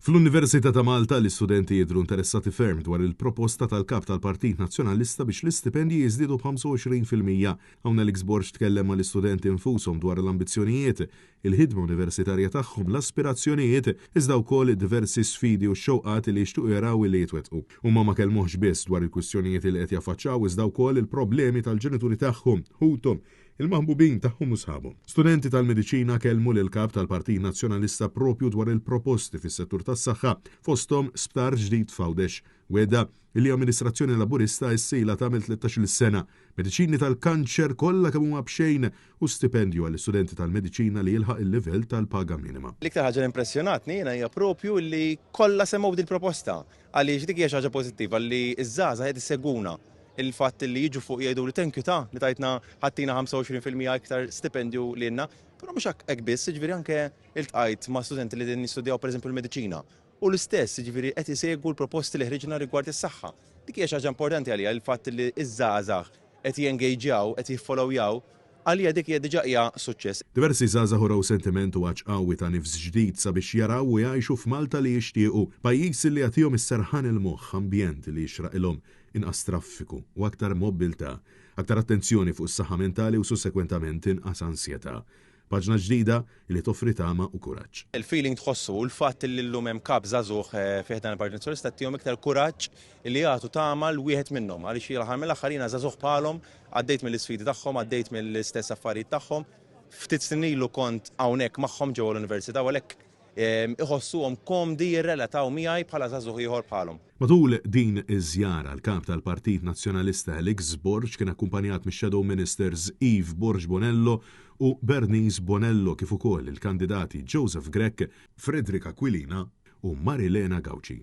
Fl-Università ta' Malta l-istudenti jidhru interessati ferm dwar il-proposta tal-kap tal-Partit Nazzjonalista biex l-istipendji jiżdiedu b'25%. Hawn Alex Borg tkellem mal-istudenti infushom dwar l-ambizzjonijiet, il-ħidma universitarja tagħhom, l-aspirazzjonijiet, iżda wkoll diversi sfidi u x-xewqat li jixtuq jaraw li jitwettqu. Huma ma kellmuhx biss dwar il-kwistjonijiet li qed jaffaċċaw iżda wkoll il-problemi tal-ġenituri tagħhom, ħuthom, il-maħbubin tagħhom u sħabhom. Studenti tal-Mediċina kellmu lil kap tal-Partit Nazzjonalista propju dwar il-proposti fis-settur tas-saħħa fosthom sptar ġdid f'Għawdex. Weda li amministrazzjoni laburista issejla tagħmel 13-il sena, mediċini tal-kanċer kollha kemm huma b'xejn u stipendju għall-istudenti tal-mediċina li jilħaq il-livell tal-paga minima. L-iktar ħaġa impressjonatni jiena hija propju li kollha semgħu din il-proposta għaliex dik hija xi ħaġa pożittiva li ż-żgħażagħ qed isegwuna. Il-fatt li jiġu fuq jgħidu li tenkju li tajtna ħattina 25% iktar stipendju lilna, però mhux hekk biss, jiġifieri anke iltqajt ma' studenti li din jistudjaw pereżempju l-mediċina. U l-istess, jiġifieri qed isegwu l-proposti li ħriġna rigward is-saħħa. Dik hija xi ħaġa importanti għalija il-fatt li ż-żgħażagħ qed jengeġjaw, qed jiffollowjaw, għalija dik hija diġà hija suċċess. Diversi żgħażagħ uraw sentiment u qawwi ta' nifs ġdid sabiex jaraw u jgħixu f'Malta li jixtiequ, pajjiż li jagħtihom is-serħan il-moħħ, ambjent li jixraqilhom inqas traffiku u aktar mobilità, aktar attenzjoni fuq is-saħħa mentali u sussekwentament inqas ansjetà. Paġna ġdida li toffri tama u kuraġġ. Il-feeling tħossu u l-fatt li llum hemm kap żagħżugħ fih dan il-Partit Nazzjonalista tihom iktar kuraġġ li jagħtu tama l wieħed minnhom għaliex jielħaq mill-aħħar jiena żagħżugħ bħalhom, għaddejt mill-isfidi tagħhom, għaddejt mill-istess affarijiet tagħhom. Ftit snin ilu kont hawnhekk magħhom ġewwa l-Università u għalhekk iħossuhom komdi jirrelataw miegħi bħala żagħżugħ ieħor bħalhom. Matul din iż-żjara l-kap tal-Partit Nazzjonalista Alex Borg kien akkumpanjat mix-Shadow Ministers Yves Borg Bonello u Bernice Bonello kif ukoll il-kandidati Joseph Grech, Frederica Aquilina u Marilena Gauci.